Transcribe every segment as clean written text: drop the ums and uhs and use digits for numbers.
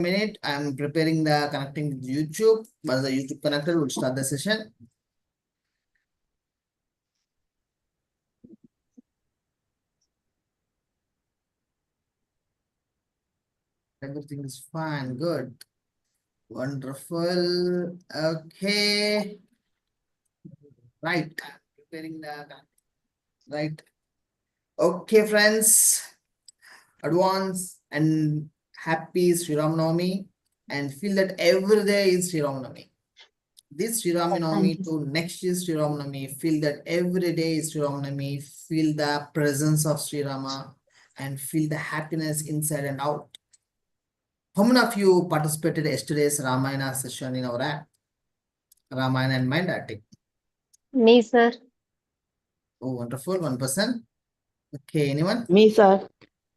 minute. I'm preparing the connecting with YouTube. Once the YouTube connected, we'll start the session. Everything is fine, good, wonderful. Okay, right. Preparing the right. Okay, friends. Advance and happy Sri Ram Navami, and feel that every day is Sri Ram Navami. This Sri Ram Navami to next year Sri Ram Navami, feel that every day is Sri Ram Navami, feel the presence of Sri Rama and feel the happiness inside and out. How many of you participated yesterday's Ramayana session in our app? Ramayana and Mind Acting. Me, sir. Oh, wonderful. 1%. Okay, anyone? Me, sir.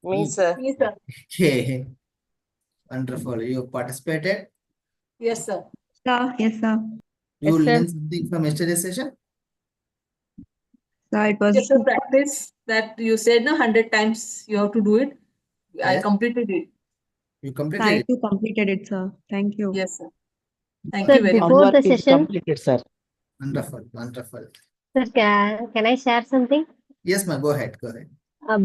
Me, sir. Me, sir. Okay. Wonderful. You participated? Yes, sir. Yes, sir. You Yes, sir. learned something from yesterday's session? Sir, it was Yes, sir. Practice that you said, no, 100 times you have to do it. I Yes. completed it. You I completed it? too completed it, sir. Thank you. Yes, sir. Thank Sir, you very much. Before the Homework is session, completed, sir. Wonderful. Wonderful. sir, can I share something? Yes, ma'am. Go ahead. Go ahead.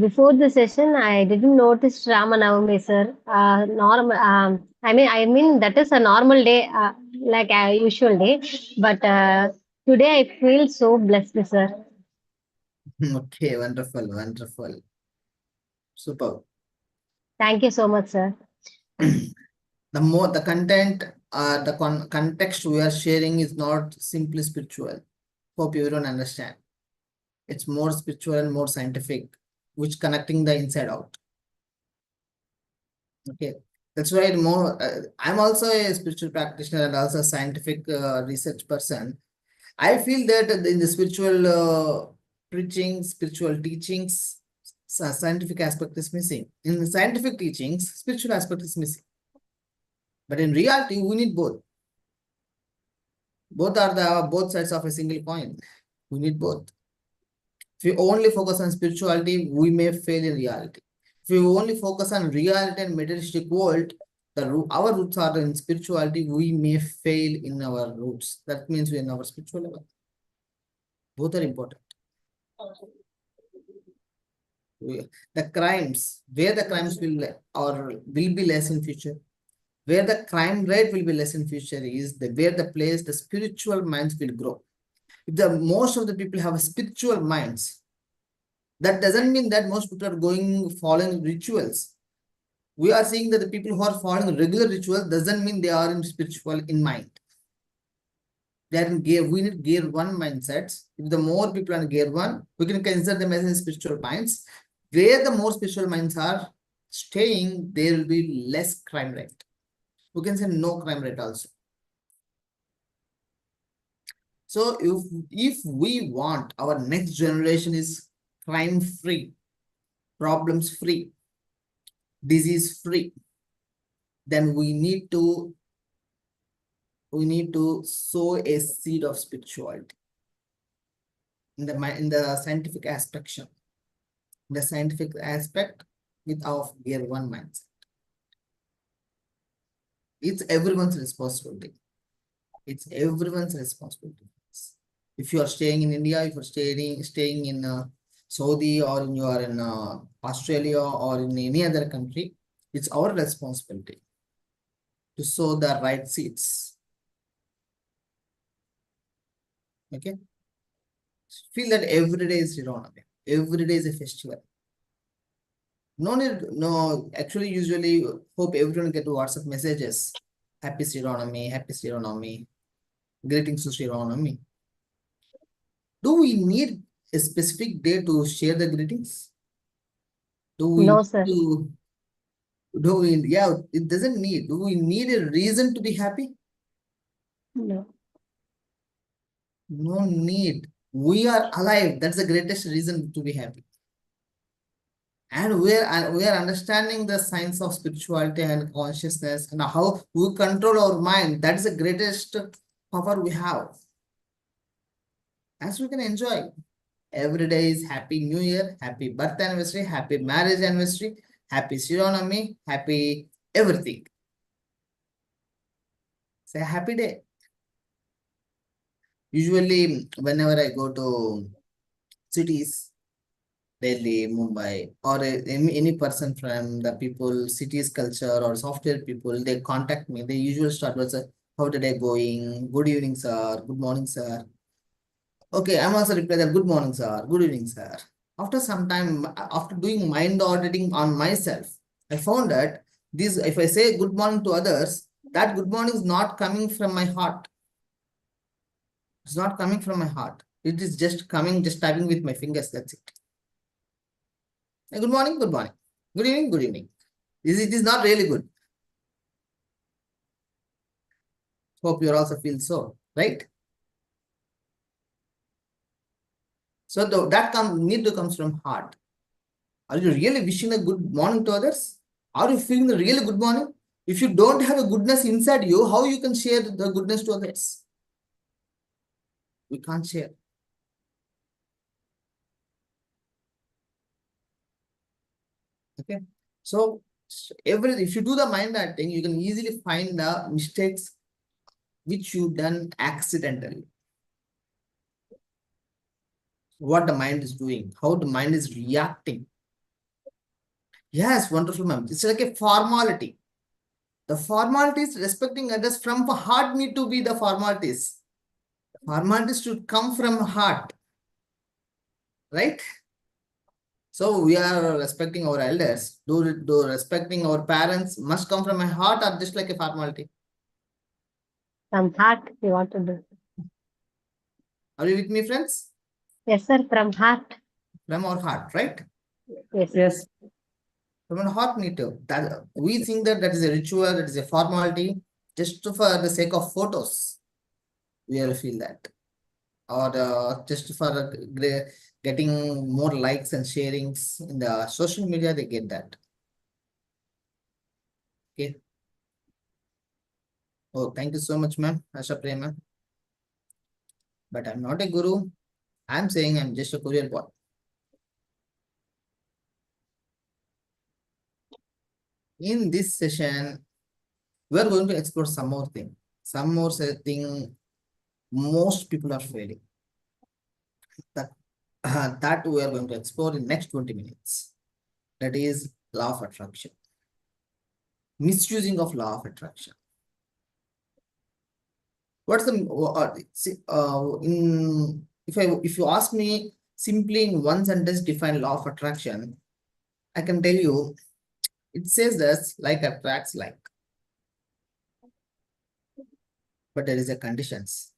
Before the session, I didn't notice Ramanavami, sir. Normal. I mean that is a normal day, like a usual day. But today I feel so blessed, sir. Okay, wonderful, wonderful. Super. Thank you so much, sir. The content, the context we are sharing is not simply spiritual. Hope you don't understand. It's more spiritual and more scientific, which connecting the inside out. Okay, that's why I'm also a spiritual practitioner and also a scientific research person. I feel that in the spiritual preaching, spiritual teachings, scientific aspect is missing. In the scientific teachings, spiritual aspect is missing. But in reality, we need both. Both are the both sides of a single coin. We need both. If we only focus on spirituality, we may fail in reality. If we only focus on reality and materialistic world, our roots are in spirituality, we may fail in our roots. That means we're in our spiritual level. Both are important. The crimes, where the crimes will be less in future, where the crime rate will be less in future is where the place the spiritual minds will grow. If the most of the people have spiritual minds, that doesn't mean that most people are following rituals. We are seeing that the people who are following regular rituals doesn't mean they are in spiritual in mind. They are in gear. We need gear 1 mindsets. If the more people are in gear 1, we can consider them as spiritual minds. Where the more spiritual minds are staying, there will be less crime rate. We can say no crime rate also. So if we want our next generation is crime free, problems free, disease free, then we need to sow a seed of spirituality in the scientific aspect. The scientific aspect with our gear 1 mindset. It's everyone's responsibility. It's everyone's responsibility. If you are staying in India, if you're staying in Saudi, or you are in Australia or in any other country, it's our responsibility to sow the right seeds. Okay. Feel that every day is Sri-Ram. Every day is a festival. Actually, usually hope everyone get WhatsApp messages. Happy Sri-Ram, happy Sri-Ram, greetings to Sri-Ram. Do we need a specific day to share the greetings? No, sir. Yeah, it doesn't need. Do we need a reason to be happy? No. No need. We are alive. That's the greatest reason to be happy. And we are understanding the science of spirituality and consciousness and how we control our mind. That is the greatest power we have. As we can enjoy. Every day is happy New Year, happy birth anniversary, happy marriage anniversary, happy Sri Ram, happy everything. It's a happy day. Usually, whenever I go to cities, Delhi, Mumbai, or any person from the people, cities culture or software people, they contact me. They usually start with, how the day going? Good evening, sir. Good morning, sir. Okay, I'm also reply that good morning, sir. Good evening, sir. After some time, after doing mind auditing on myself, I found that this, if I say good morning to others, that good morning is not coming from my heart. It's not coming from my heart. It is just coming, just tapping with my fingers. That's it. Good morning, good morning. Good evening, good evening. It is not really good. Hope you also feel so, right? So that need to comes from heart. Are you really wishing a good morning to others? Are you feeling a really good morning? If you don't have a goodness inside you, how you can share the goodness to others? We can't share. Okay. So if you do the mind acting, you can easily find the mistakes which you done accidentally. What the mind is doing, how the mind is reacting. Yes, wonderful, ma'am. It's like a formality. The formalities respecting others from heart need to be the formalities. Formalities should come from heart, right? So we are respecting our elders. Do respecting our parents must come from my heart or just like a formality? From heart, we want to do. Are you with me, friends? Yes, sir. From heart. From our heart, right? Yes. Yes. From our heart need to. That we think that is a ritual, that is a formality, just for the sake of photos. We will feel that. Or just for getting more likes and sharings in the social media, they get that. Okay. Oh, thank you so much, ma'am. Asha Prema. But I'm not a guru. I'm saying I'm just a courier boy. In this session, we're going to explore some more thing. Some more thing most people are failing. That we are going to explore in next 20 minutes. That is law of attraction. Misusing of law of attraction. What's the if you ask me simply in one sentence define law of attraction, I can tell you it says this like attracts like, but there is a conditions.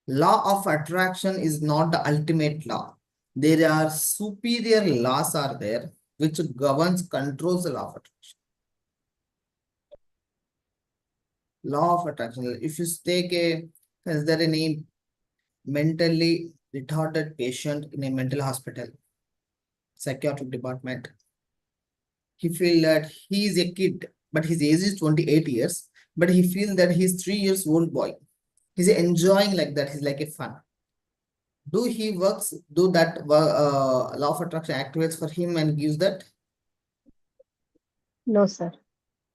Law of attraction is not the ultimate law. There are superior laws are there which governs controls the law of attraction. Law of attraction. If you take is there any mentally retarded patient in a mental hospital, psychiatric department? He feel that he is a kid, but his age is 28 years, but he feel that he's 3 years old boy. He's enjoying like that. He's like a fun. Do that law of attraction activates for him and gives that? No, sir.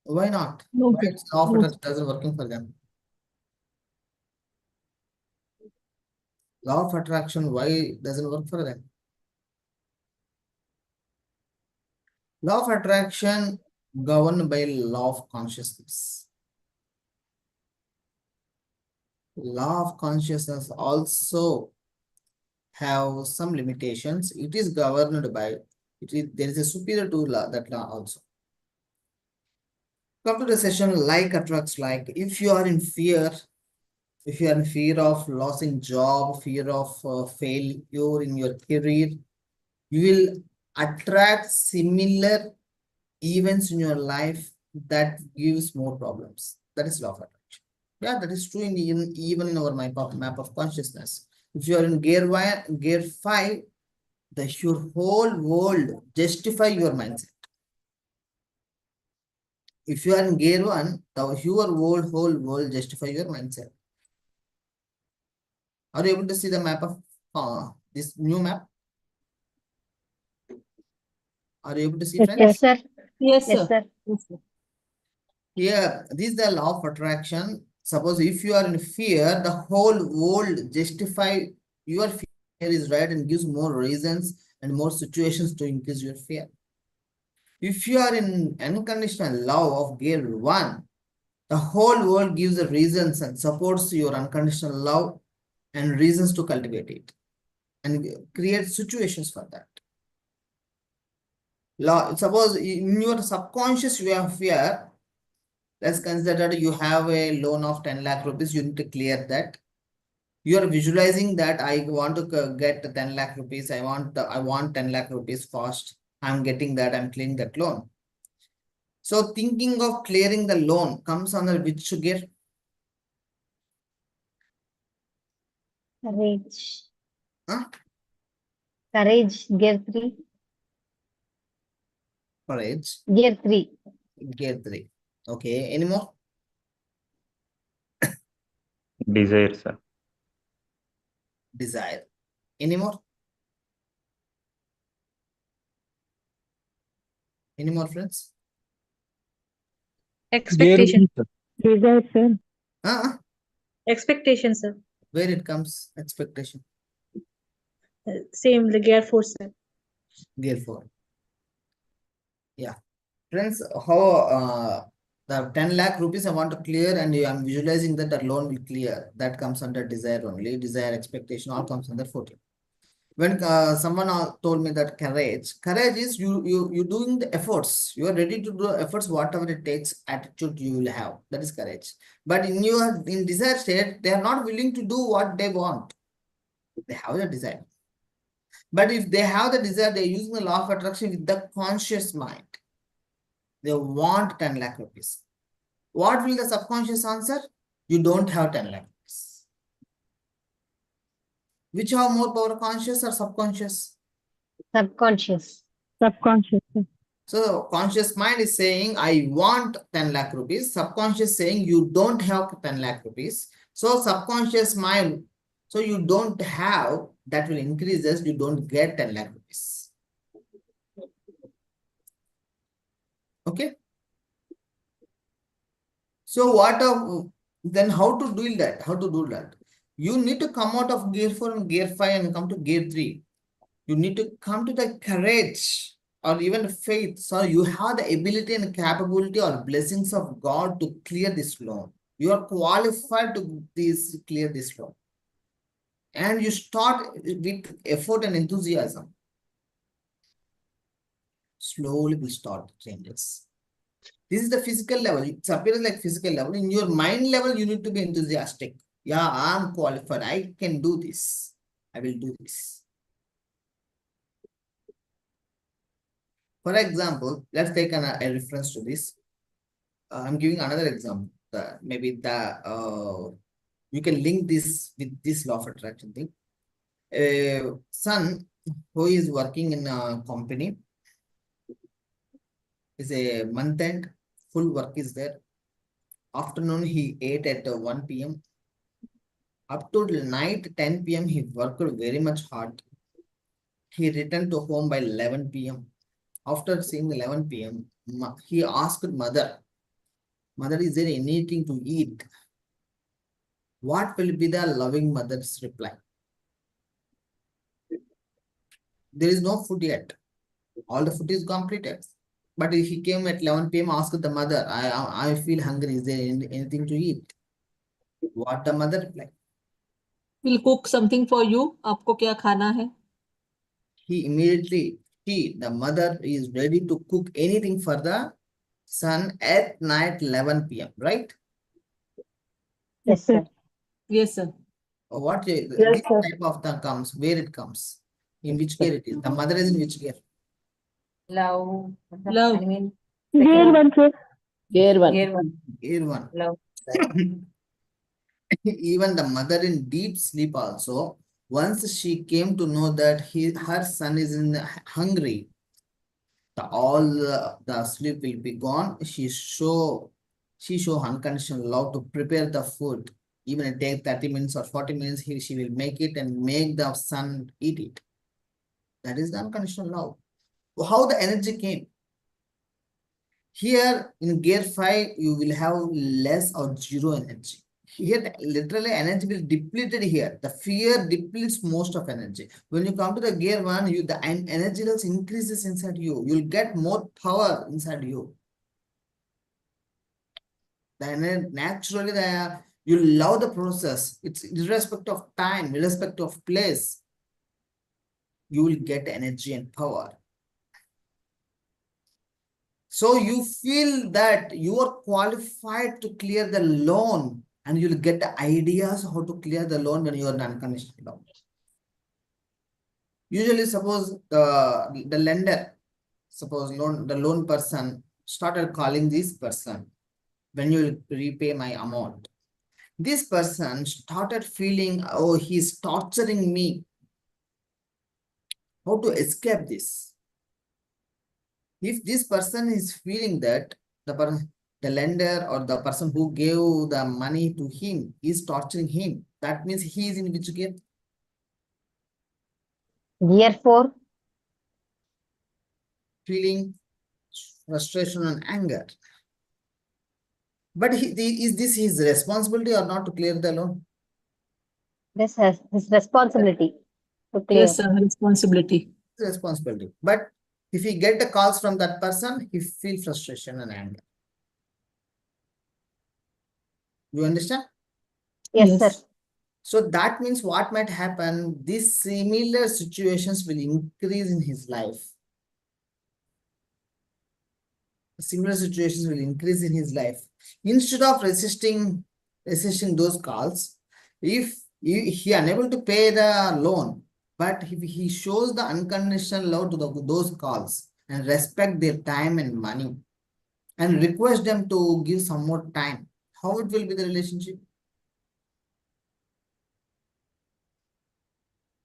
Why not? No, Why sir. it's law of No, attraction doesn't working for them? Law of attraction, why doesn't work for them? Law of attraction governed by law of consciousness. Law of consciousness also have some limitations. It is governed by there is a superior to law, that law also. Come to the session like attracts like. If you are in fear, if you are in fear of losing job, fear of failure in your career, you will attract similar events in your life that gives more problems. That is law of attraction. Yeah, that is true even in our map of consciousness. If you are in gear 5, your whole world justify your mindset. If you are in gear 1, your whole world justify your mindset. Are you able to see the map of this new map? Are you able to see, friends? Yes, sir. Yes, Yes, sir. sir. Yes, sir. Here, this is the law of attraction. Suppose if you are in fear, the whole world justify your fear is right and gives more reasons and more situations to increase your fear. If you are in unconditional love of gear 1, the whole world gives the reasons and supports your unconditional love and reasons to cultivate it and create situations for that. Suppose in your subconscious you have fear. Let's consider that you have a loan of 10 lakh rupees. You need to clear that. You are visualizing that I want to get 10 lakh rupees. I want 10 lakh rupees fast. I'm getting that. I'm clearing that loan. So thinking of clearing the loan comes under which gear? Courage. Huh? Courage. Gear 3. Courage. Gear 3. Gear 3. Okay. Any more? Desire, sir. Desire. Any more? Any more, friends? Expectation. Desire, sir. Expectation, sir. Where it comes? Expectation. Same, the gear 4, sir. Gear 4. Yeah. Friends, how the 10 lakh rupees I want to clear and I'm visualizing that the loan will clear. That comes under desire only. Desire, expectation, all comes under 14. When someone told me that courage is you doing the efforts. You are ready to do efforts, whatever it takes, attitude you will have. That is courage. But in desire state, they are not willing to do what they want. They have the desire. But if they have the desire, they're using the law of attraction with the conscious mind. They want 10 lakh rupees. What will the subconscious answer? You don't have 10 lakh rupees. Which have more power, conscious or subconscious? Subconscious. Subconscious, sir. So conscious mind is saying, I want 10 lakh rupees. Subconscious saying, you don't have 10 lakh rupees. So subconscious mind, so you don't have, that will increase as you don't get 10 lakh rupees. Okay. So then how to do that? How to do that? You need to come out of gear 4 and gear 5 and come to gear 3. You need to come to the courage or even faith. So you have the ability and capability or blessings of God to clear this loan. You are qualified to clear this loan. And you start with effort and enthusiasm. Slowly will start changes. This is the physical level. It appears like physical level. In your mind level, you need to be enthusiastic. Yeah, I'm qualified. I can do this. I will do this. For example, let's take a reference to this. I'm giving another example. You can link this with this law of attraction thing. A son who is working in a company is a month end, full work is there. Afternoon, he ate at 1 p.m. Up to night 10 p.m. he worked very much hard. He returned to home by 11 p.m. After seeing 11 p.m., he asked mother, Mother, is there anything to eat? What will be the loving mother's reply? There is no food yet. All the food is completed. But if he came at 11 p.m., asked the mother, I feel hungry. Is there anything to eat? What the mother replied? We'll cook something for you. आपको क्या खाना है? He immediately, the mother is ready to cook anything for the son at night 11 p.m. Right? Yes, sir. Yes, sir. What Yes, this sir. type of thing comes, where it comes, in which gear it is? The mother is in which gear? Love. Gear 1, sir. Gear 1. Gear 1. Love. Even the mother in deep sleep also, once she came to know that her son is hungry, all the sleep will be gone. She show unconditional love to prepare the food. Even it take 30 minutes or 40 minutes, she will make it and make the son eat it. That is the unconditional love. How the energy came? Here in gear 5, you will have less or zero energy. here literally energy will depleted here. The fear depletes most of energy. When you come to the gear 1, the energy levels increases inside you. You'll get more power inside you. Then naturally you love the process. It's irrespective of time, irrespective of place. You will get energy and power. So you feel that you are qualified to clear the loan, and you'll get the ideas how to clear the loan when you are unconditional loan. Usually, suppose the lender, suppose the loan person started calling this person, when you will repay my amount. This person started feeling, oh, he's torturing me. How to escape this? If this person is feeling that the lender or the person who gave the money to him is torturing him, that means he is in which gear? Gear 4. Feeling frustration and anger. But is this his responsibility or not to clear the loan? This has his responsibility to clear. Yes, sir, responsibility. Responsibility. But if he get the calls from that person, he feel frustration and anger. You understand? Yes, sir. So that means what might happen, these similar situations will increase in his life. Similar situations will increase in his life. Instead of resisting those calls, if he unable to pay the loan, but if he shows the unconditional love to those calls and respect their time and money and request them to give some more time, how it will be the relationship?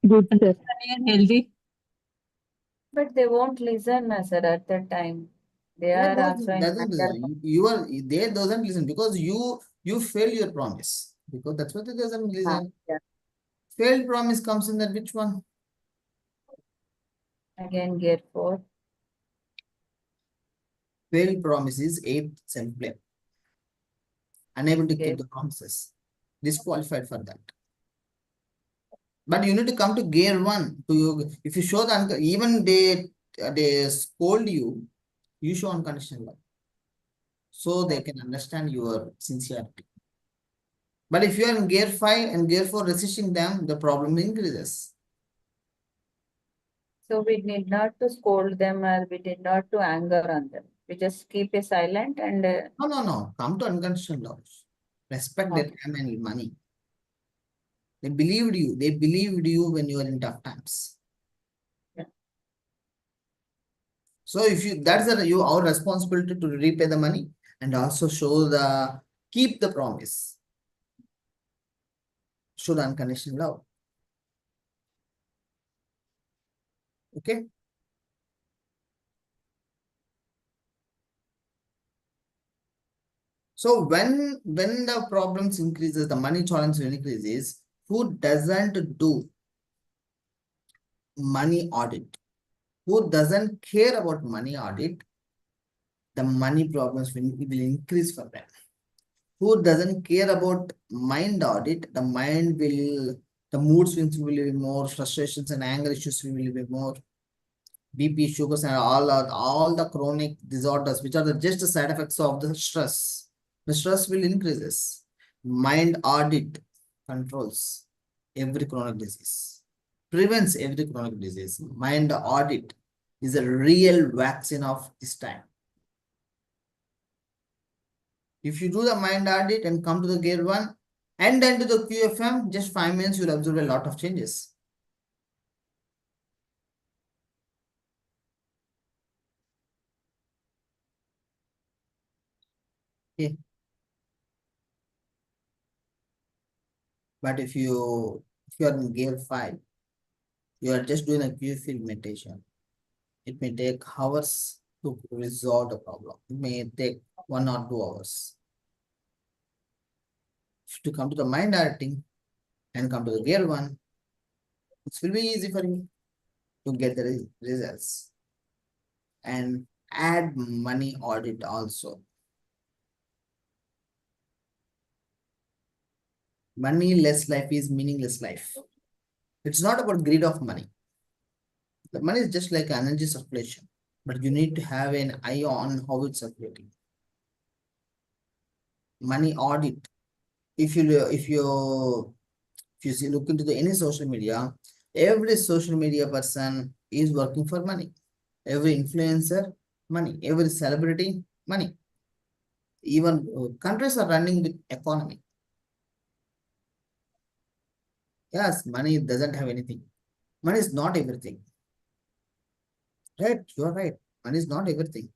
Good, sir. Understanding and healthy. But they won't listen, sir, at that time. They are also in Doesn't listen. They doesn't listen because you fail your promise, because that's what they doesn't listen. yeah. Failed promise comes in that which one? Again, gear 4. Failed promise is 8th self-blame. Unable to keep the promises. Disqualified for that. But you need to come to gear 1. If you show the even they scold you, you show unconditional love. So they can understand your sincerity. But if you are in gear 5 and gear 4 resisting them, the problem increases. So we need not to scold them or we did not to anger on them. We just keep it silent and No. Come to unconditional love. Respect their time and money. They believed you. They believed you when you are in tough times. Yeah. So if that's our responsibility to repay the money and also keep the promise. Show the unconditional love. Okay. So when the problems increases, the money challenge increases, who doesn't do money audit? Who doesn't care about money audit? The money problems will increase for them. Who doesn't care about mind audit? The mood swings will be more, frustrations and anger issues will be more. BP, sugars, and all the chronic disorders, which are just the side effects of the stress. The stress will increases. Mind audit controls every chronic disease, prevents every chronic disease. Mind audit is a real vaccine of this time. If you do the mind audit and come to the gear 1 and then to the QFM, just 5 minutes, you'll observe a lot of changes. Okay. But if you are in gear 5, you are just doing a QFM meditation. It may take hours to resolve the problem. It may take 1 or 2 hours. To come to the mind auditing and come to the gear 1, it will be easy for you to get the results. And add money audit also. Money less life is meaningless life. It's not about greed of money. The money is just like energy circulation, but you need to have an eye on how it's circulating. Money audit. If you see, look into any social media, every social media person is working for money. Every influencer, money. Every celebrity, money. Even countries are running with economy. Yes, money doesn't have anything. Money is not everything. Right? You are right. Money is not everything.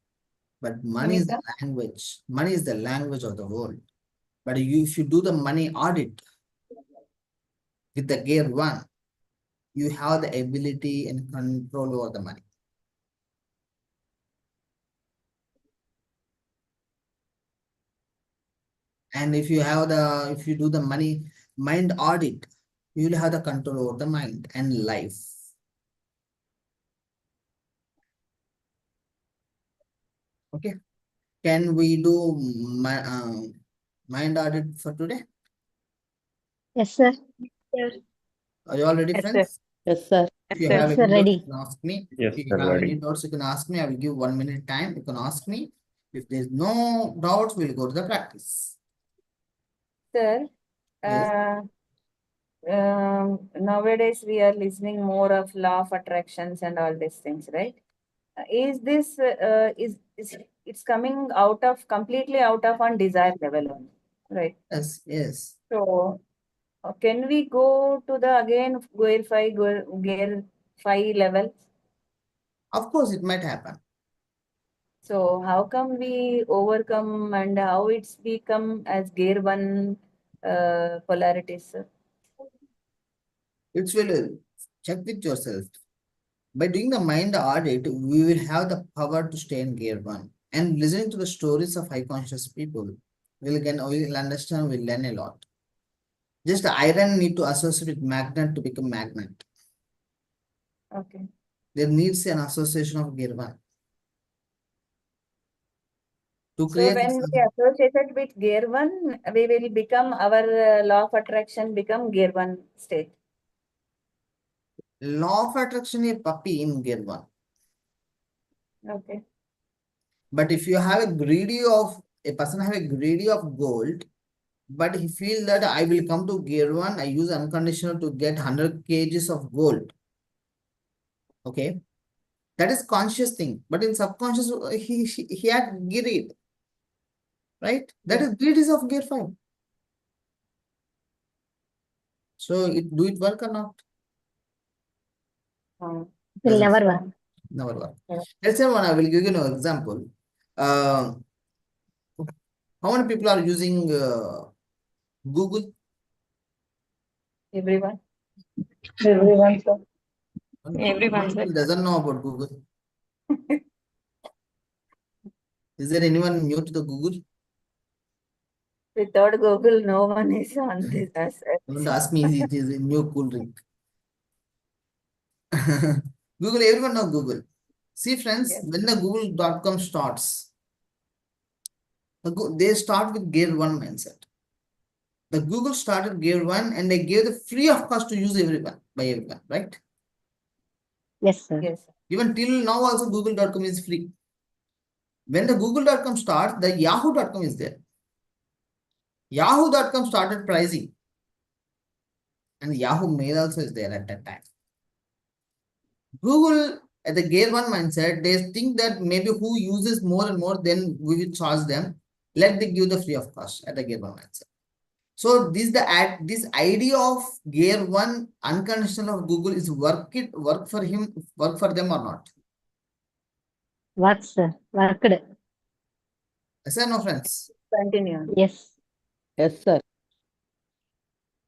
But money is the language. Money is the language of the world. But if you do the money audit with the gear one, you have the ability and control over the money. And if you do the money mind audit, you will have the control over the mind and life. Okay. Can we do mind audit for today? Yes, sir. Are you all ready, Yes, sir. friends? Yes, sir. If you Yes, have Yes, any sir. doubts, Ready. you can ask me. Yes, If sir, you have any ready. doubts, you can ask me. I will give 1 minute time. You can ask me. If there's no doubts, we'll go to the practice. Sir, Yes. nowadays we are listening more of law of attractions and all these things, right? Is this is it's coming out of completely out of on desire level only, right? Yes. Yes. So can we go to the again gear 5 level? Of course, it might happen. So how come we overcome and how it's become as gear 1 polarities, sir? It's will check with yourself. By doing the mind audit, we will have the power to stay in gear one. And listening to the stories of high conscious people, we'll understand, we'll learn a lot. Just iron need to associate with magnet to become magnet. Okay. There needs an association of gear one. To So create when this we associate it with gear 1, we will become our law of attraction become gear 1 state. law of attraction, a puppy in gear one. Okay. But if you have a person have a greedy of gold, but he feel that I will come to gear one, I use unconditional to get 100 kgs of gold. Okay. That is conscious thing. But in subconscious, he had greed. Right? That is greed is of gear 5. So do it work or not? Will Doesn't never work. never work. Yeah. Let's say I will give you an example. How many people are using Google? Everyone. Everyone, sir. How many people doesn't know about Google? Is there anyone new to the Google? Without Google, no one is on this asset. Don't ask me, it is a new cool drink. Google, everyone know Google. See friends, Yes. when the google.com starts, they start with gear 1 mindset. The Google started gear 1 and they gave the free of cost to use by everyone, right? Yes, sir. Yes. Even till now also google.com is free. When the google.com starts, the yahoo.com is there. Yahoo.com started pricing. And Yahoo Mail also is there at that time. Google at the gear 1 mindset, they think that maybe who uses more and more, then we will charge them. Let them give the free of cost at the gear 1 mindset. So this idea of gear 1 unconditional of Google is work for them or not? Works, sir. Worked. Yes or no, friends? Continue. Yes. Yes, sir.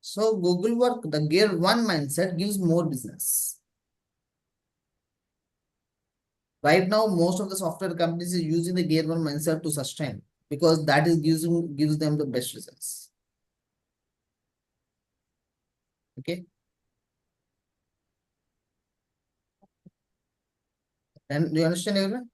So Google work, the gear 1 mindset gives more business. Right now, most of the software companies are using the gear 1 mindset to sustain because that is gives them the best results. Okay. And do you understand everyone?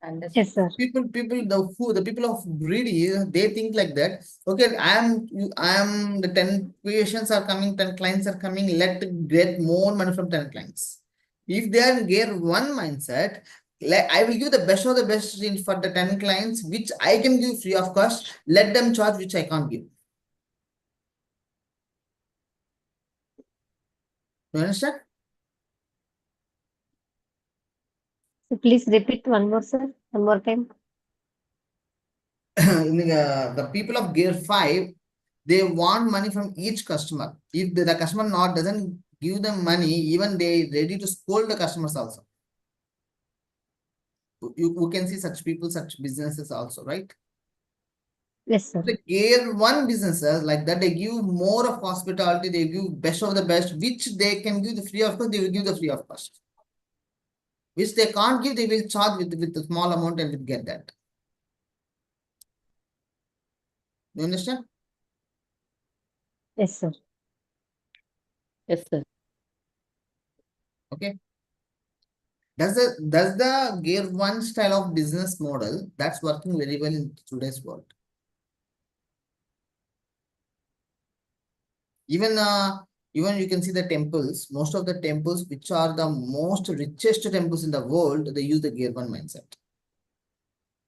Understood. Yes, sir. The people of greedy, they think like that. Okay, I am the 10 patients are coming, 10 clients are coming. Let get more money from 10 clients. If they are in gear one mindset, like I will give the best of the best for the 10 clients, which I can give free of cost. Let them charge, which I can't give. You understand? So please repeat one more, sir. One more time. The people of gear 5, they want money from each customer. If the customer doesn't give them money, even they ready to scold the customers also. You can see such people, such businesses also, right? Yes, sir. The gear 1 businesses like that, they give more of hospitality, they give best of the best, which they can give the free of cost, they will give the free of cost. Which they can't give, they will charge with a small amount and will get that. You understand? Yes, sir. Yes, sir. Okay. Does the gear 1 style of business model that's working very well in today's world? Even you can see the temples, most of the temples which are the most richest temples in the world, they use the gear 1 mindset.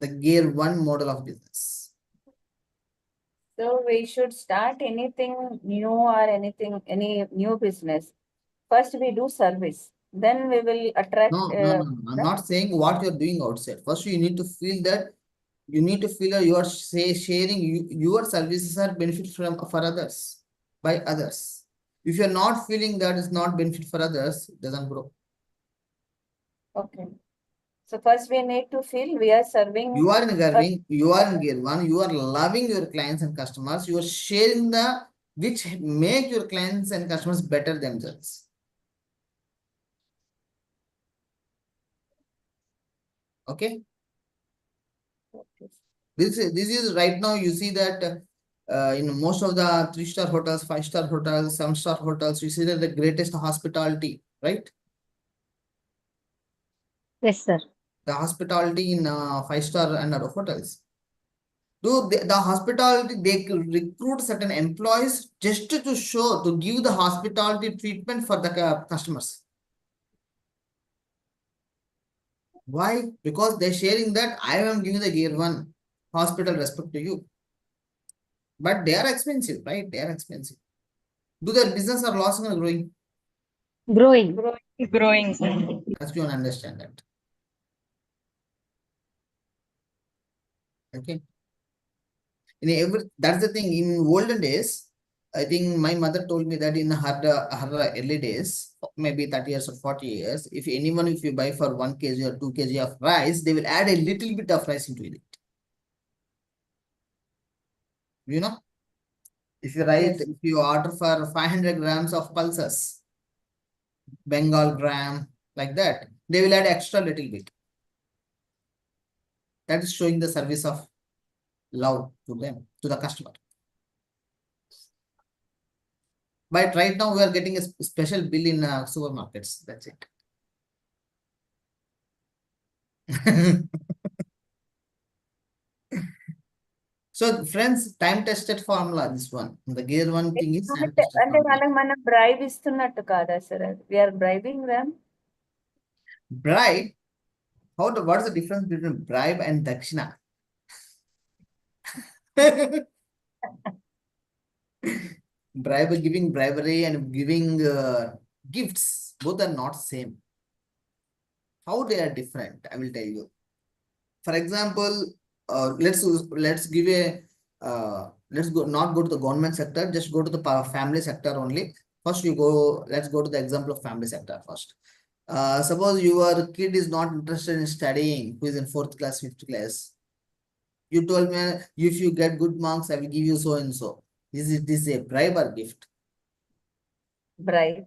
The gear 1 model of business. So we should start anything new or any new business. First we do service, then we will attract. No. I'm not saying what you're doing outside. First, you need to feel that you are sharing your services are benefit for others by others. If you're not feeling that is not benefit for others, it doesn't grow. Okay. So first we need to feel we are serving. You are in gear 1, you are loving your clients and customers, you are sharing the which make your clients and customers better themselves. Okay. This is right now you see that in most of the 3-star hotels, 5-star hotels, 7-star hotels, you see that the greatest hospitality, right? Yes, sir. The hospitality in 5-star and other hotels. The hospitality, they recruit certain employees just to give the hospitality treatment for the customers. Why? Because they're sharing that I am giving the gear 1 hospital respect to you. But they are expensive, right? They are expensive. Do their business are losing or growing? Growing. Growing, sir. As you understand that. Okay. That's the thing. In olden days, I think my mother told me that in her early days, maybe 30 years or 40 years, if you buy for 1 kg or 2 kg of rice, they will add a little bit of rice into it. You know, if you order for 500 grams of pulses, Bengal gram, like that, they will add extra little bit. That is showing the service of love to them, to the customer. But right now we are getting a special bill in supermarkets. That's it. So friends, time tested formula, this one. The gear 1 thing is time tested అంటే formula. వాళ్ళకి మనం bribe ఇస్తున్నట్టు కాదా sir? We are bribing them. Bribe, what is the difference between bribe and dakshina? Giving bribery and giving gifts, both are not same. How they are different, I will tell you. For example, let's give a not go to the government sector, just go to the family sector only. First let's go to the example of family sector first. Suppose your kid is not interested in studying, who is in 4th class, 5th class. You told me, if you get good marks, I will give you so and so. This is a bribe or gift? Bribe.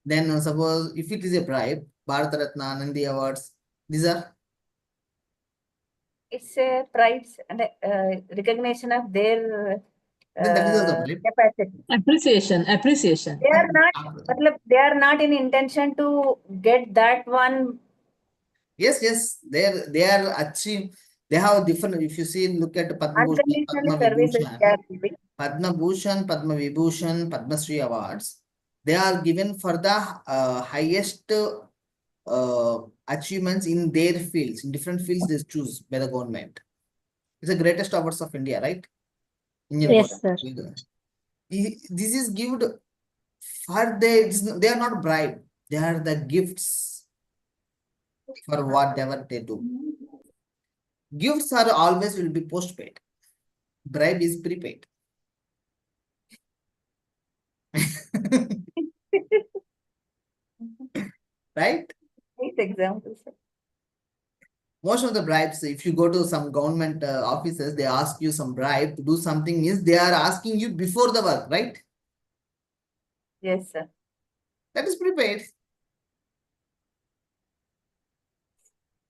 Then suppose if it is a bribe, Bharat Ratna, Nandi Awards, these are? It's a prize and recognition of their Then that is also bribe. capacity. Appreciation. They are not, they are not in intention to get that one Yes, they are achieve. They have different. If you see, look at Padma Bhushan, Unconditional services they are giving. Padma Bhushan, Padma Vibhushan, Padma Shri awards. They are given for the highest achievements in their fields. In different fields, they choose by the government. It's the greatest awards of India, right? Indian Yes, sir. government. This is given for they are not bribe. They are the gifts for whatever they do. Gifts are always will be postpaid. Bribe is prepaid. Right? Nice example, sir. Most of the bribes, if you go to some government offices, they ask you some bribe to do something, means they are asking you before the work, right? Yes, sir. That is prepaid.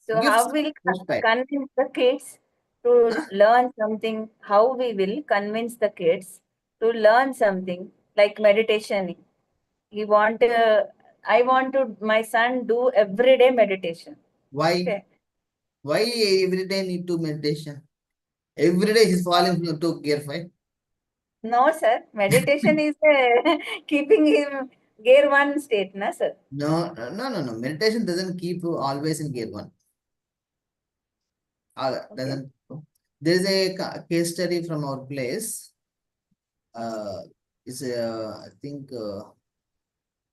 So Gifts how will postpaid. convince the kids to learn something? How we will convince the kids to learn something like meditation? He want I want to my son do everyday meditation. Why? Okay. Why every day need to meditation? Every day he's falling to gear 5. No, sir. Meditation is keeping him gear 1 state, na, sir? No. Meditation doesn't keep you always in gear 1. Doesn't. There is a case study from our place. I think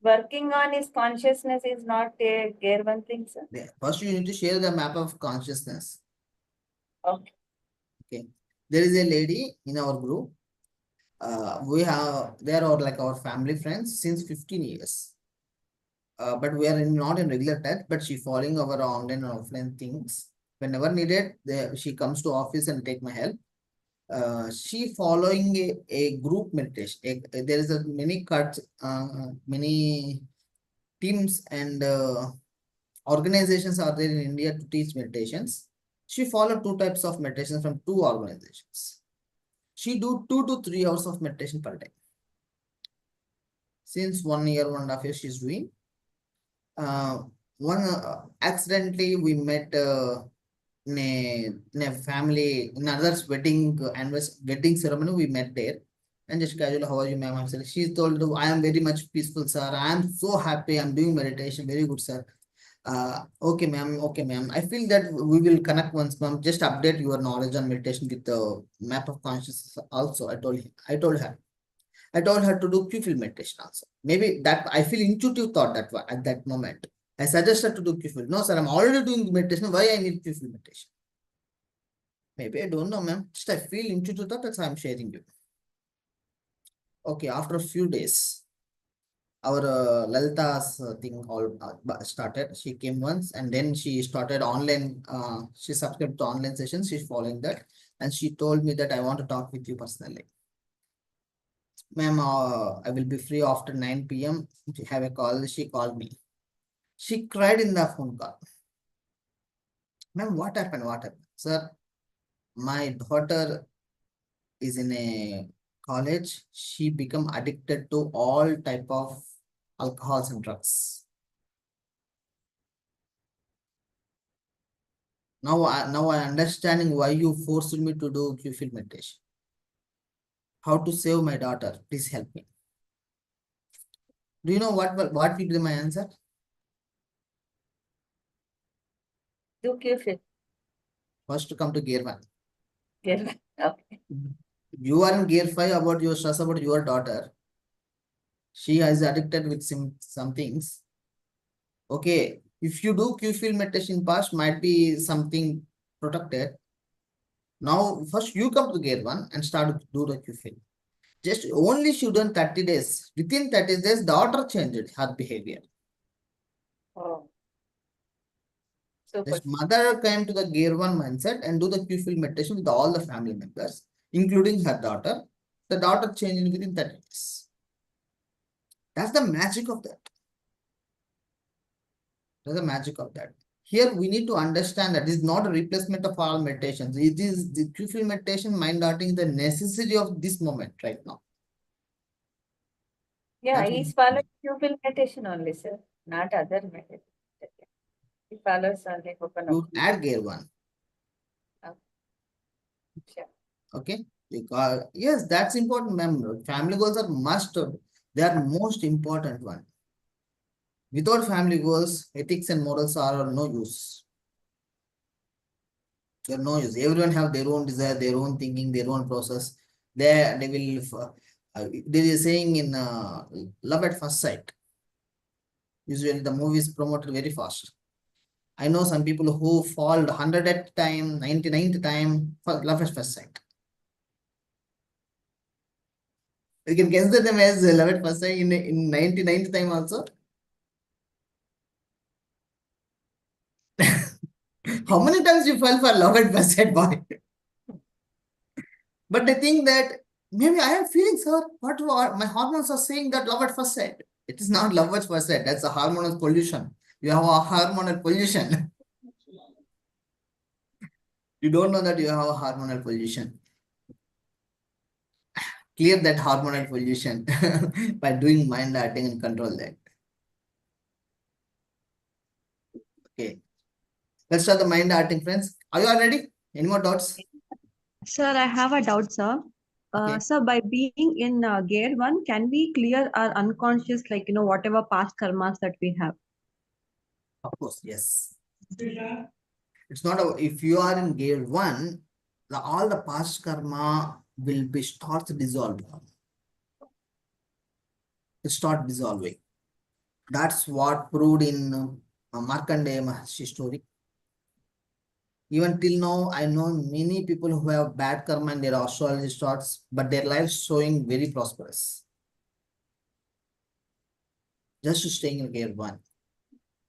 Working on his consciousness is not a gear 1 thing, sir. first you need to share the map of consciousness. Okay. Okay. There is a lady in our group. They are like our family friends since 15 years. But we are not in regular touch, but she following our online and offline things. Whenever needed, she comes to office and take my help. She following a group meditation. There is many cuts, many teams and organizations are there in India to teach meditations. She followed 2 types of meditation from 2 organizations. She do 2 to 3 hours of meditation per day. Since 1 year, 1.5 years, she's doing. Accidentally we met in a family, in another's wedding ceremony. We met there, and just casual, how are you, ma'am? She told, I am very much peaceful, sir. I am so happy. I'm doing meditation. Very good, sir. Okay, ma'am. Okay, ma'am. I feel that we will connect once, ma'am. Just update your knowledge on meditation with the map of consciousness. Also, I told her. I told her to do Q-field meditation also. Maybe that I feel intuitive thought that at that moment. I suggested to do Q-field. No, sir, I'm already doing meditation. Why I need Q-field meditation? Maybe I don't know, ma'am. Just I feel intuitive thought, that's why I'm sharing you. Okay, after a few days, our Lalita's thing all started. She came once and then she started online. She subscribed to online sessions. She's following that. And she told me that I want to talk with you personally. Ma'am, I will be free after 9 p.m. If you have a call, she called me. She cried in the phone call. Ma'am, what happened? What happened? Sir, my daughter is in a college. She become addicted to all type of alcohols and drugs. Now I understanding why you forced me to do Q-field meditation. How to save my daughter? Please help me. Do you know what will be my answer? Do Q-field. First to come to gear 1. Gear 1. Okay. You are in gear 5 about your stress about your daughter. She is addicted with some things. Okay, if you do Q-field meditation past, might be something protected. Now, first you come to gear 1 and start to do the Q-field. Just only she done 30 days. Within 30 days, daughter changed her behavior. Oh. Super. This mother came to the gear 1 mindset and do the Q-field meditation with all the family members, including her daughter. The daughter changed within 30 days. That's the magic of that. That's the magic of that. Here we need to understand that this is not a replacement of all meditations. It is the Q-field meditation, mind darting, the necessity of this moment right now. Yeah, That's he's following Q-field meditation only, sir, not other meditation. follows only coconut. You add gear 1. Sure. Okay, because yes, that's important. Remember, family goals are must. They are most important one. Without family goals, ethics and morals are of no use. They're no use. Everyone have their own desire, their own thinking, their own process. They will. There is a saying in love at first sight. Usually, the movie is promoted very fast. I know some people who fall 100 at time, 99th time for love at first sight. You can consider them as love at first sight in 99th time also. How many times you fell for love at first sight, boy? But they think that maybe I am feeling, sir. What my hormones are saying that love at first sight. It is not love at first sight. That's a hormonal pollution. You have a hormonal pollution. You don't know that you have a hormonal pollution. Clear that hormonal pollution by doing mind acting and control that. Okay. Let's start the mind acting, friends. Are you all ready? Any more doubts? Sir, I have a doubt, sir. Okay. Sir, by being in gear 1, can we clear our unconscious, like, whatever past karmas that we have? Of course, yes. It's not if you are in gear 1, all the past karma will be start dissolving. Start dissolving. That's what proved in Markandeya Maharshi story. Even till now, I know many people who have bad karma in their astrology charts, but their lives showing very prosperous. Just staying in gear 1.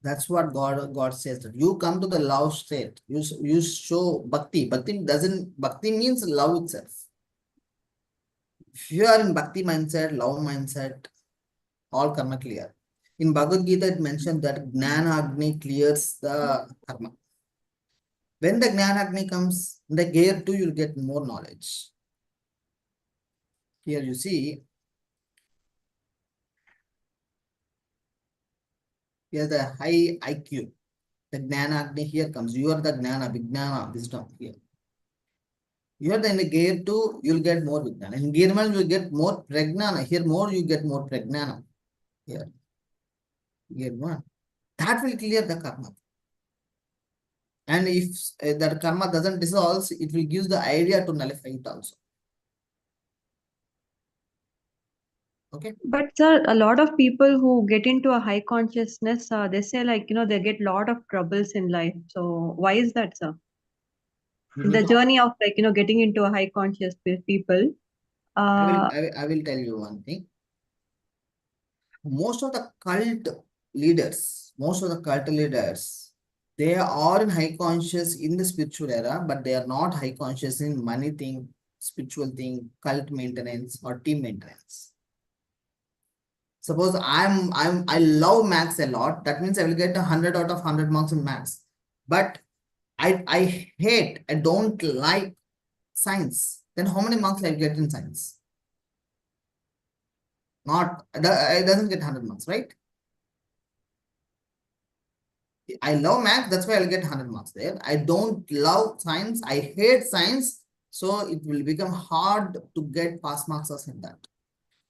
That's what God says, that you come to the love state. You show bhakti. Bhakti means love itself. If you are in bhakti mindset, love mindset, all karma clear. In Bhagavad Gita, it mentioned that Jnana Agni clears the karma. When the Jnana Agni comes, in the gear 2, you'll get more knowledge. Here you see, here's the high IQ. The Jnana Agni here comes. You are the Jnana, Vijnana, wisdom here. You are in the gear 2, you'll get more Vijnana. In gear 1, you'll get more Pragnana. Here more, you get more Pragnana. Here. Gear 1. That will clear the karma. And if that karma doesn't dissolve, it will give the idea to nullify it also. Okay. But sir, a lot of people who get into a high consciousness, they say like, they get a lot of troubles in life. So why is that, sir? In the journey of like, getting into a high conscious people. I will tell you one thing. Most of the cult leaders, they are in high conscious in the spiritual era, but they are not high conscious in money thing, spiritual thing, cult maintenance or team maintenance. Suppose I love maths a lot. That means I will get 100 out of 100 marks in maths. But I don't like science. Then how many marks I get in science? It doesn't get 100 marks, right? I love math, that's why I'll get 100 marks there. I don't love science, I hate science, so it will become hard to get pass marks in that.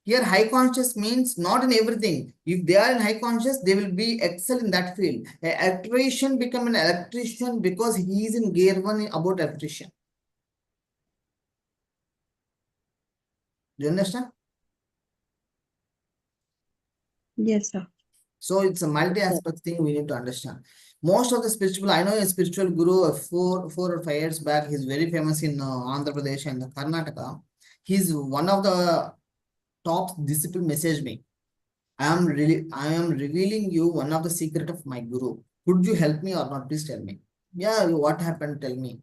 Here, high conscious means not in everything. If they are in high conscious, they will be excel in that field. An electrician become an electrician because he is in gear 1 about electrician. Do you understand? Yes, sir. So it's a multi-aspect thing we need to understand. Most of the spiritual, I know a spiritual guru 4 or 5 years back, he's very famous in Andhra Pradesh and Karnataka. He's one of the top disciple messaged me. I am revealing you one of the secret of my guru. Could you help me or not? Please tell me. Yeah, what happened? Tell me.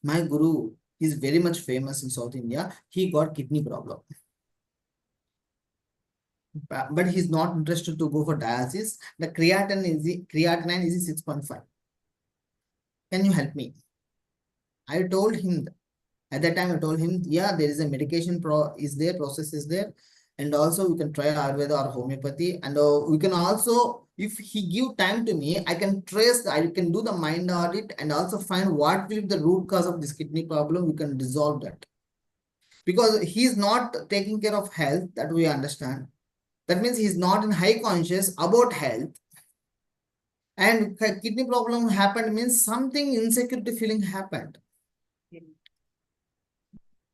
My guru is very much famous in South India. He got kidney problem. But he's not interested to go for dialysis. The creatinine is 6.5. Can you help me? I told him, at that time I told him, yeah, there is a medication process is there. And also we can try Ayurveda or homeopathy. And we can also If he give time to me, I can trace, I can do the mind audit and also find what will be the root cause of this kidney problem. We can resolve that. Because he's not taking care of health, that we understand. That means he's not in high conscious about health. And kidney problem happened means something insecurity feeling happened.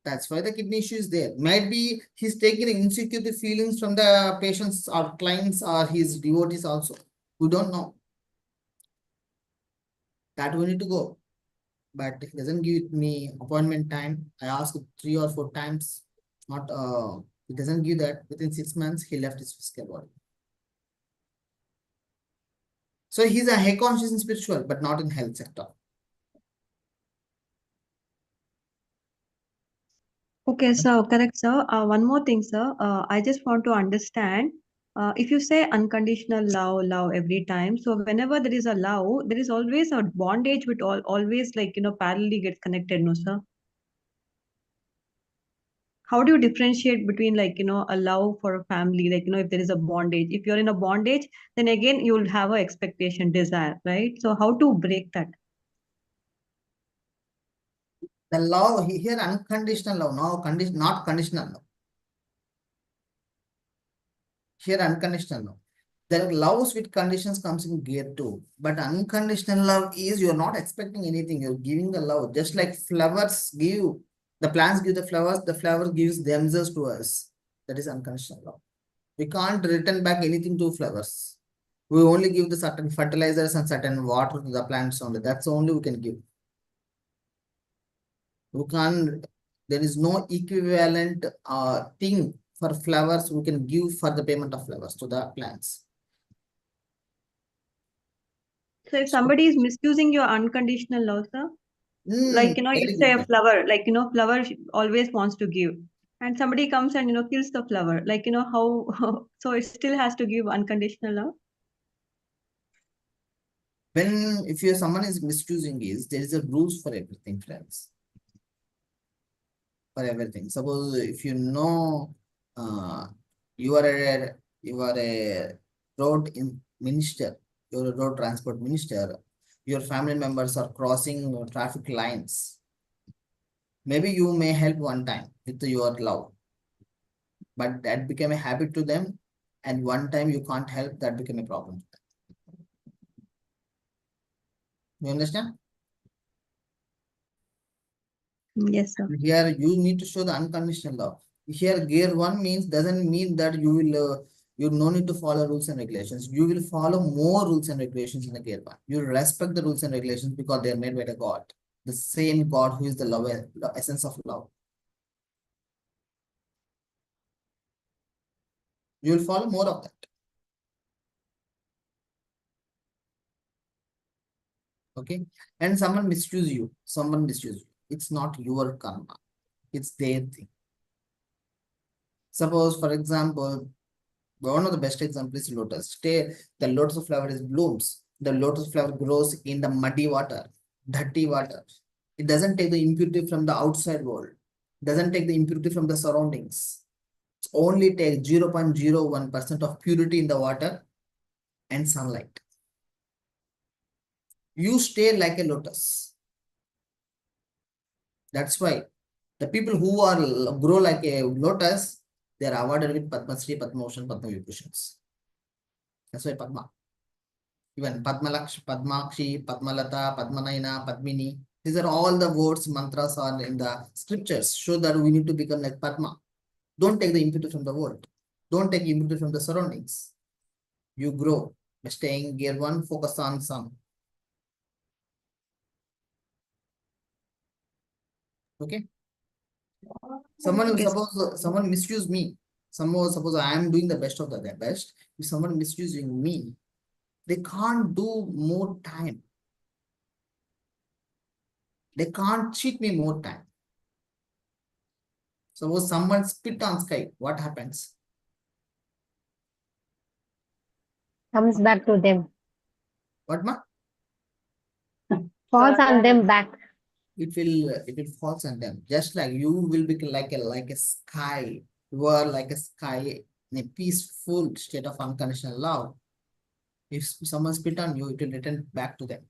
That's why the kidney issue is there. Might be he's taking insecurity feelings from the patients or clients or his devotees also. We don't know. That we need to go. But he doesn't give me appointment time. I asked 3 or 4 times. Not he doesn't give that. Within 6 months, he left his physical body. So he's a high conscious in spiritual, but not in health sector. Okay, so correct, sir. One more thing, sir. I just want to understand. If you say unconditional love, love every time, so whenever there is a love, there is always a bondage with always parallelly gets connected, no, sir? How do you differentiate between a love for a family, if there is a bondage? If you're in a bondage, then again you'll have a expectation, desire, right? So how to break that? The love here unconditional love, not conditional love. Here unconditional love. There are loves with conditions comes in gear 2. But unconditional love is you're not expecting anything. You're giving the love. Just like flowers give, the plants give the flower gives themselves to us. That is unconditional love. We can't return back anything to flowers. We only give the certain fertilizers and certain water to the plants only. That's the only we can give. We can't, there is no equivalent thing for flowers we can give for the payment of flowers to the plants. So if somebody is misusing your unconditional love, sir, very you say a good. flower, flower always wants to give, and somebody comes and kills the flower, how so it still has to give unconditional love. When if you someone is misusing is there is a rules for everything, friends. For everything. Suppose if you know you are a road minister, you're a road transport minister, your family members are crossing traffic lines. Maybe you may help one time with your love, but that became a habit to them, and one time you can't help, that became a problem. You understand? Yes, sir. Here you need to show the unconditional love. Here gear 1 means doesn't mean that you will you no need to follow rules and regulations. You will follow more rules and regulations in the gear 1. You respect the rules and regulations because they are made by the God. The same God who is the love, the essence of love. You will follow more of that. Okay. And someone misuse you. Someone misuse you. It's not your karma. It's their thing. Suppose, for example, one of the best examples is lotus. The lotus flower is blooms. The lotus flower grows in the muddy water, dirty water. It doesn't take the impurity from the outside world. Doesn't take the impurity from the surroundings. It only takes 0.01% of purity in the water and sunlight. You stay like a lotus. That's why the people who are grow like a lotus, they are awarded with Padma Shri, Padma Bhushan, Padma Vibhushan. That's why Padma. Even Padmalaksh, Padmakshi, Padmalata, Padmanayana, Padmini. These are all the words, mantras are in the scriptures. Show that we need to become like Padma. Don't take the impurity from the world. Don't take impurity from the surroundings. You grow by staying gear 1, focus on sun. Okay. Someone misuse me. Suppose I am doing the best of the best. If someone misusing me, they can't do more time. They can't cheat me more time. Suppose someone spit on sky, what happens? Comes back to them. What ma? Falls on them back. It will falls on them. Just like you will be like a sky. You are like a sky in a peaceful state of unconditional love. If someone spit on you, it will return back to them.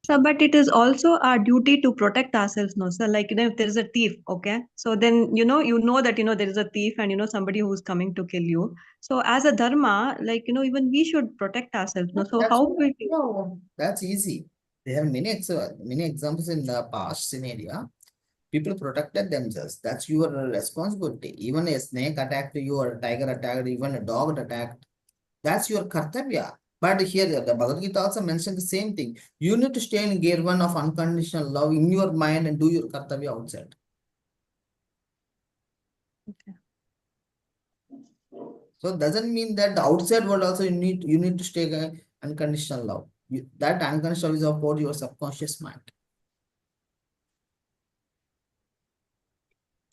So, but it is also our duty to protect ourselves, no, sir. Like, if there is a thief, okay, so then that there is a thief and somebody who's coming to kill you. So, as a dharma, like even we should protect ourselves, no. So, That's how what- we no, that's easy. They have many examples in the past scenario. People protected themselves. That's your responsibility. Even a snake attacked you, or a tiger attacked, even a dog attacked. That's your kartavya. But here the Bhagavad Gita also mentioned the same thing. You need to stay in gear one of unconditional love in your mind and do your kartavya outside. Okay. So doesn't mean that the outside world also you need to stay unconditional love. That unconditional is about your subconscious mind.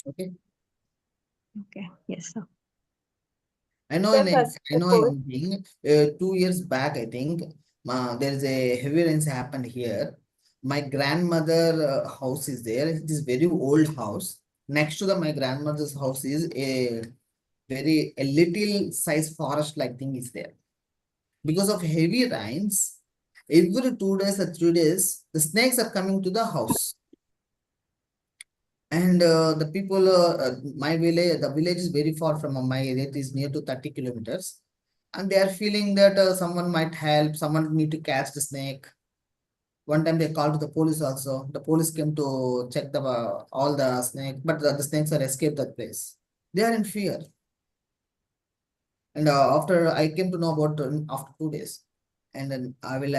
Okay. Okay. Yes, sir. I know So in first I know of all, in being 2 years back, I think there is a heavy rains happened here. My grandmother house is there. It is very old house. Next to my grandmother's house is a little size forest like thing is there. Because of heavy rains, every 2 days or 3 days, the snakes are coming to the house. And the people, the village is very far from my area. It is near to 30 kilometers. And they are feeling that someone might help, someone need to catch the snake. One time they called to the police also. The police came to check all the snakes, but the snakes are escaped that place. They are in fear. And after I came to know about after 2 days, and then I will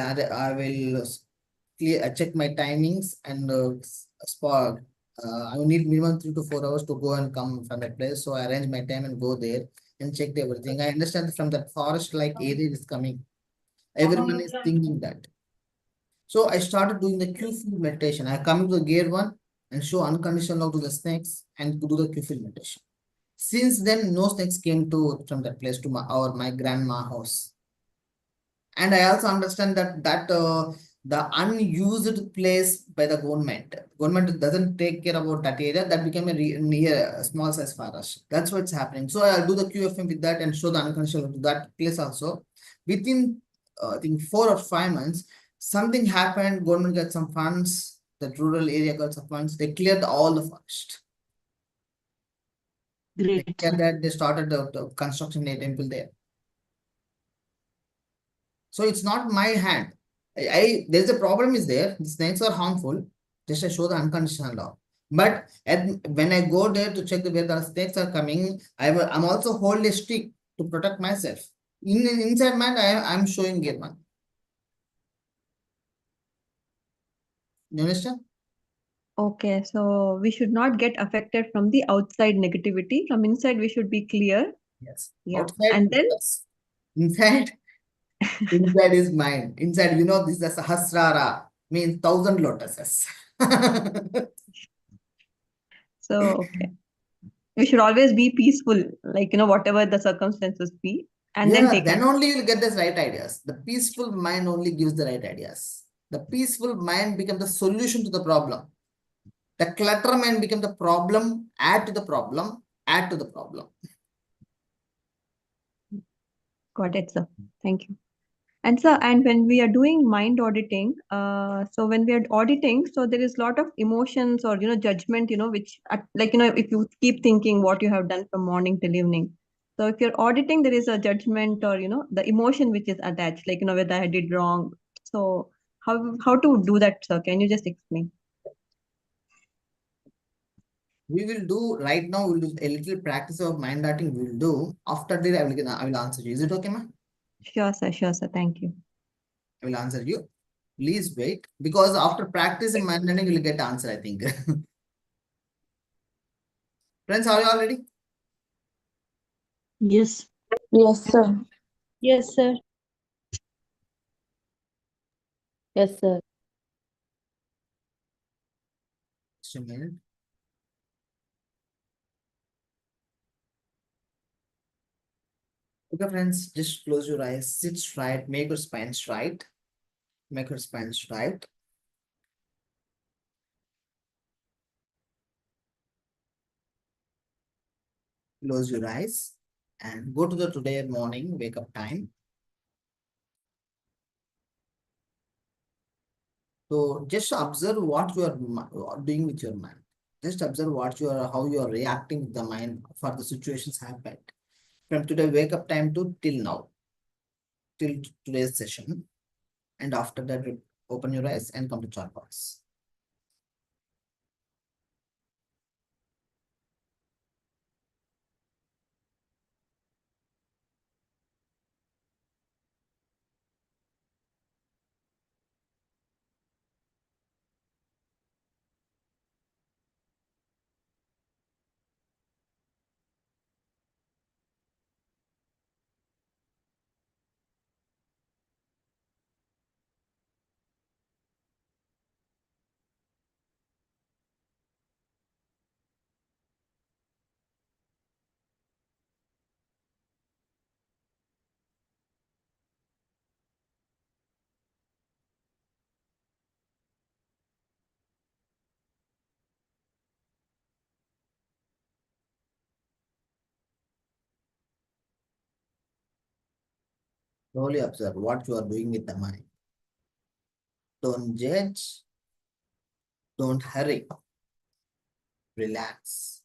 check my timings and spot. I will need minimum 3 to 4 hours to go and come from that place. So I arrange my time and go there and check everything. I understand from that forest like area is coming. Everyone is thinking that. So I started doing the Q-field meditation. I come to the gear one and show unconditional love to the snakes and to do the Q-field meditation. Since then, no snakes came from that place to my grandma house. And I also understand that the unused place by the government doesn't take care about that area. That became a small size forest. That's what's happening. So I'll do the QFM with that and show the unconditional to that place also. Within I think 4 or 5 months, something happened. Government got some funds. The rural area got some funds. They cleared all the forest. Great. They started the construction a temple there. So it's not my hand. There's a problem is there. The snakes are harmful. Just to show the unconditional love. But when I go there to check where the snakes are coming, I'm also holistic to protect myself. Inside mind, I'm showing gear one. You understand? Okay, so we should not get affected from the outside negativity. From inside, we should be clear. Yes. Yeah. Outside, And then yes. Inside is mine. Inside, this is a Sahasrara, means 1,000 lotuses. okay. We should always be peaceful, like whatever the circumstances be, and then take Then action. only you'll get the right ideas. The peaceful mind only gives the right ideas. The peaceful mind becomes the solution to the problem. The clutter mind becomes the problem, add to the problem, add to the problem. Got it, sir. Thank you. And sir, and when we are doing mind auditing, so when we are auditing, so there is a lot of emotions or judgment, which if you keep thinking what you have done from morning till evening. So if you're auditing, there is a judgment or the emotion which is attached, like whether I did wrong. So how to do that, sir? Can you just explain? We will do right now. We'll do a little practice of mind auditing. We'll do after that. I will answer you. Is it okay, ma? Sure, sir. Sure, sir. Thank you. I will answer you. Please wait, because after practicing mind auditing, you will get answer, I think. Friends, are you all ready? Yes. Yes, sir. Yes, sir. Yes, sir. Just a minute. Okay, friends, just close your eyes. Sit straight. Make your spine straight. Make your spine straight. Close your eyes and go to the today morning wake up time. So just observe what you are doing with your mind. Just observe how you are reacting with the mind for the situations happened. From today wake up time to till now, till today's session. And after that, open your eyes and come to chart box. Slowly observe what you are doing with the mind. Don't judge. Don't hurry. Relax.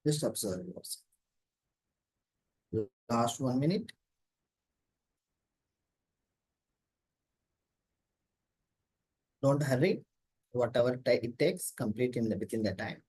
Just observe yourself. Last 1 minute. Don't hurry. Whatever it takes, complete within the time.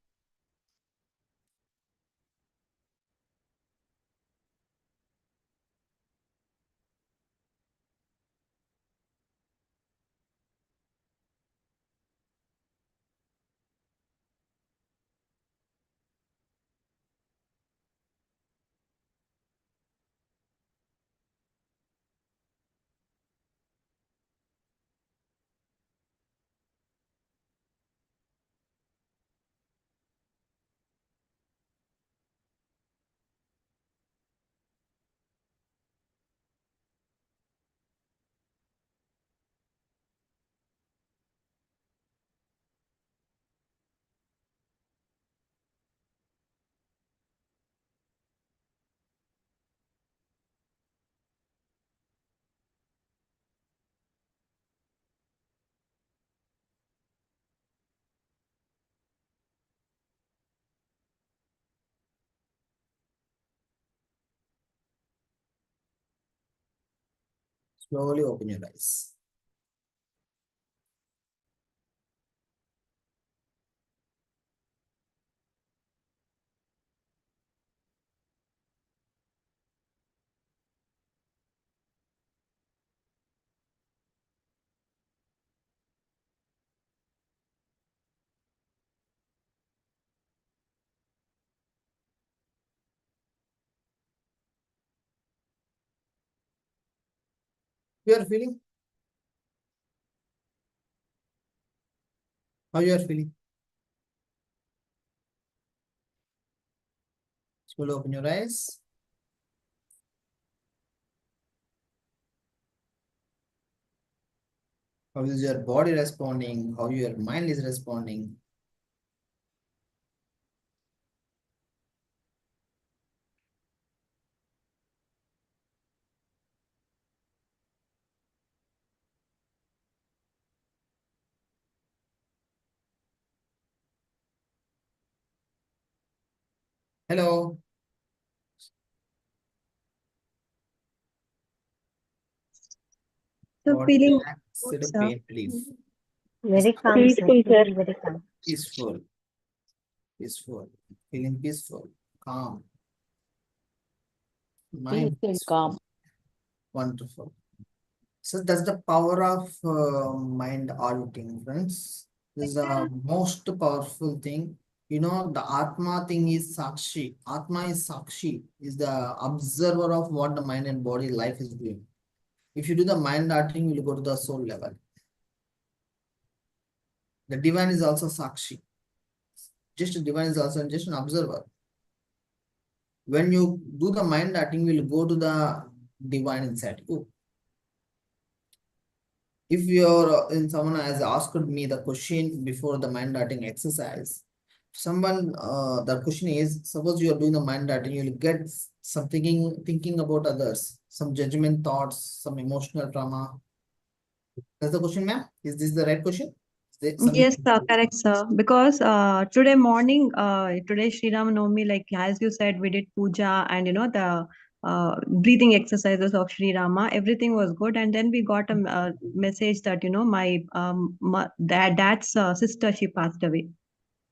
Slowly open your eyes. You are feeling? How you are feeling? Slowly open your eyes. How is your body responding? How your mind is responding? Hello. So What feeling relaxed good, sir. pain relief. Very calm, sir. Peaceful, sir. Feeling very calm. Peaceful. Peaceful. Feeling peaceful. Calm. Mind Peaceful, peaceful. calm. Wonderful. So that's the power of mind auditing, friends. This is the most powerful thing. You know, the Atma thing is Sakshi. Atma is Sakshi, is the observer of what the mind and body life is doing. If you do the mind auditing, you will go to the soul level. The divine is also Sakshi. Just divine is also just an observer. When you do the mind acting, you will go to the divine inside you. If you're in someone has asked me the question before the mind acting exercise, someone the question is, suppose you are doing the mind acting, you will get some thinking about others, some judgment thoughts, some emotional trauma. That's the question, ma'am. Is this the right question? Yes, correct, sir. Because today morning, today Sri Ram Navami, like as you said, we did puja and the breathing exercises of Sri Rama. Everything was good, and then we got a message that my dad's sister, she passed away.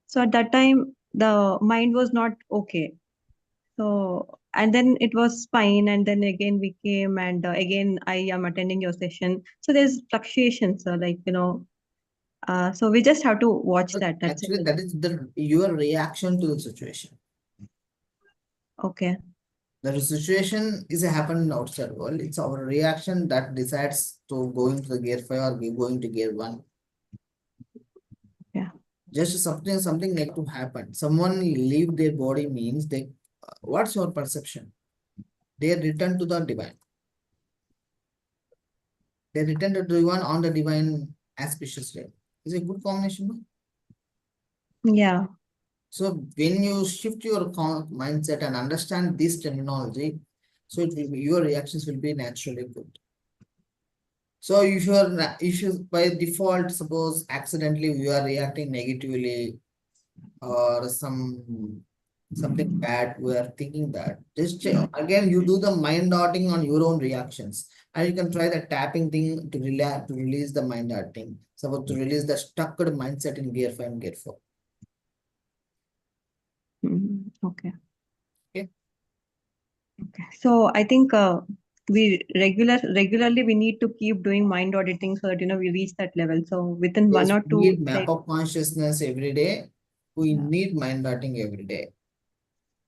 So at that time, the mind was not okay. So and then it was fine, and then again we came, and again I am attending your session. So there's fluctuations, like so we just have to watch that. That's Actually, it. that is your reaction to the situation. Okay. The situation is a happening in outside world. It's our reaction that decides to going to the gear 5 or going to gear 1. Yeah. Just something negative happened. Someone leave their body means they. What's your perception? They return to the divine. They return to the divine on the divine auspicious day. Is a good combination. No? Yeah. So when you shift your mindset and understand this terminology, so it will be, your reactions will be naturally good. So if you by default, suppose accidentally you are reacting negatively or something bad, we are thinking that. Just again, you do the mind darting on your own reactions, and you can try the tapping thing to release the mind darting. Suppose to release the stuck mindset in gear 5 and gear 4. Okay. Okay. Okay. So I think we regularly we need to keep doing mind auditing so that we reach that level. So within Yes, 1 or we 2 need map of consciousness every day. We need mind darting every day.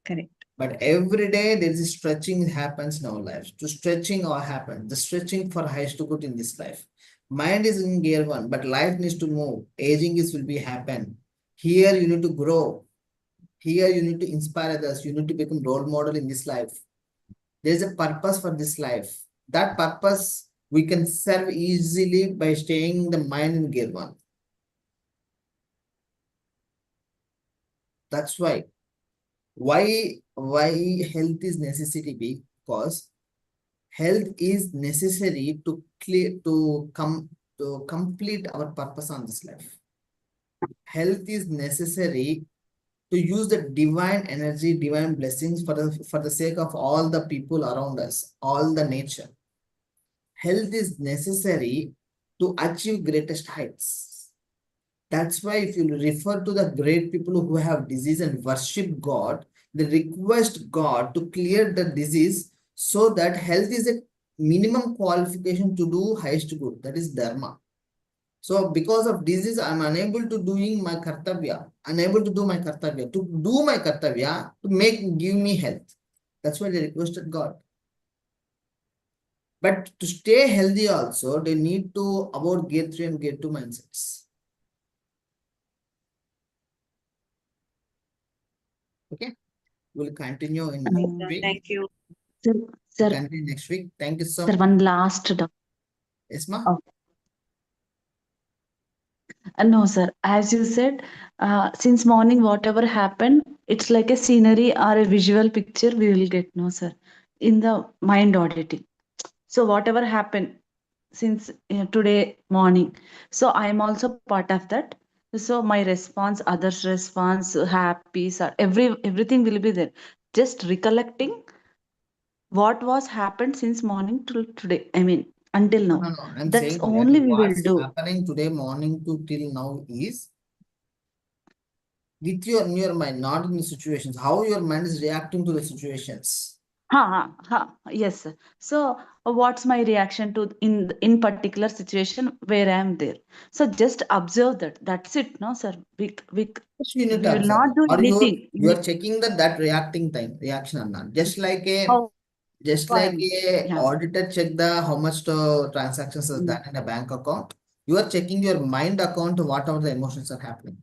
correct. But every day there is a stretching happens in our lives. To stretching or happen. The stretching for highest good in this life. Mind is in gear 1, but life needs to move. Aging is will be happen. Here you need to grow. Here you need to inspire others. You need to become role model in this life. There is a purpose for this life. That purpose we can serve easily by staying the mind in gear 1. That's why health is necessary, because health is necessary to complete our purpose on this life. Health is necessary to use the divine energy, divine blessings for the sake of all the people around us, all the nature. Health is necessary to achieve greatest heights. That's why if you refer to the great people who have disease and worship God, they request God to clear the disease so that health is a minimum qualification to do highest good. That is dharma. So because of disease, I'm unable to doing my kartavya, unable to do my kartavya. To do my kartavya, give me health. That's why they requested God. But to stay healthy also, they need to avoid gear 3 and gear 2 mindsets. Okay, we'll continue in next week. Thank you. Sir, Continue next week. Thank you so sir, much. one last. Yes, ma. Oh. No, sir. As you said, since morning, whatever happened, it's like a scenery or a visual picture we will get, no, sir, in the mind auditing. So whatever happened since today morning, so I am also part of that. So my response, others' response, happy, sir, everything will be there. Just recollecting what was happened since morning till today. I mean, until now. No. I'm That's saying that only we will what's do. happening today morning to till now is with your mind, not in the situations. How your mind is reacting to the situations. Yes, sir. So, what's my reaction to in particular situation where I am there? So just observe that. That's it, no, sir. Yes, you need We to will observe. not do Or anything. you are checking that reaction or not. Just like How a I'm. Yeah. auditor check the how much the transactions is done in a bank account. You are checking your mind account, whatever the emotions are happening.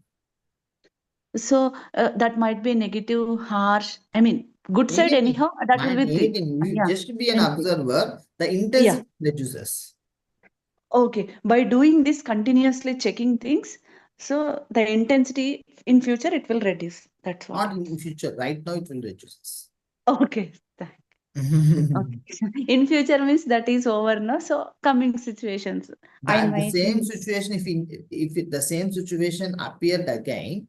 So that might be negative, harsh. I mean, good side Anything, anyhow. That will be 3. anything. You Yeah. just be an Anything. observer. The Yeah. intensity reduces. Okay. By doing this, continuously checking things, so the intensity in future it will reduce. That's what. Not in future. Right now, it will reduce. Okay. Okay. In future means that is over, no? So coming situations, I The might. same situation, the same situation appeared again,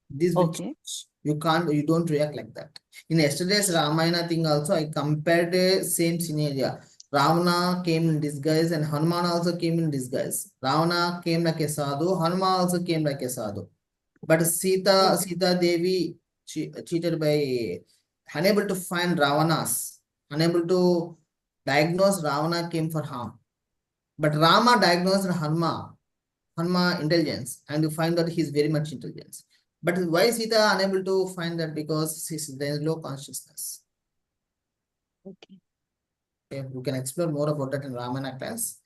this will Okay. change. You don't react like that. In yesterday's Ramayana thing also, I compared the same scenario. Ravana came in disguise and Hanuman also came in disguise. Ravana came like a sadhu, Hanuman also came like a sadhu. But Sita Devi cheated by unable to find Ravanas, unable to diagnose Ravana came for harm. But Rama diagnosed Hanuma intelligence, and you find that he's very much intelligence. But why is Sita unable to find that? Because there is low consciousness. Okay. Okay, we can explore more about that in Ramana class.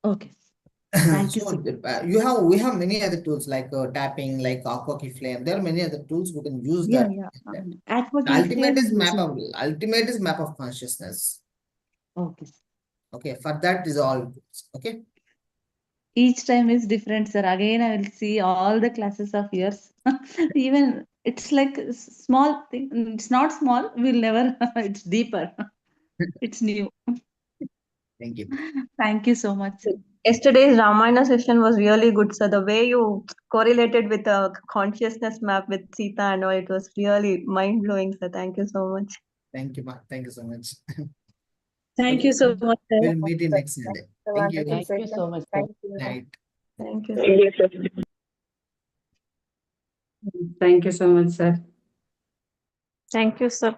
Okay. Thank you. So we have many other tools like tapping, like aqua key flame. There are many other tools we can use Yeah, that. yeah. The ultimate is map of consciousness. Okay. Okay, for that is all. Okay. Each time is different, sir. Again, I will see all the classes of yours. Even it's like a small thing. It's not small. We'll never. It's deeper. It's new. Thank you. Thank you so much. Yesterday's Ramayana session was really good, sir. The way you correlated with a consciousness map with Sita and all, it was really mind blowing, sir. Thank you so much. Thank you, Thank you so much. Thank you so much, sir. We'll meet you next Sunday. Thank you. Thank you so much. Thank you. Night. Thank you. Thank you so much, sir. Thank you, sir.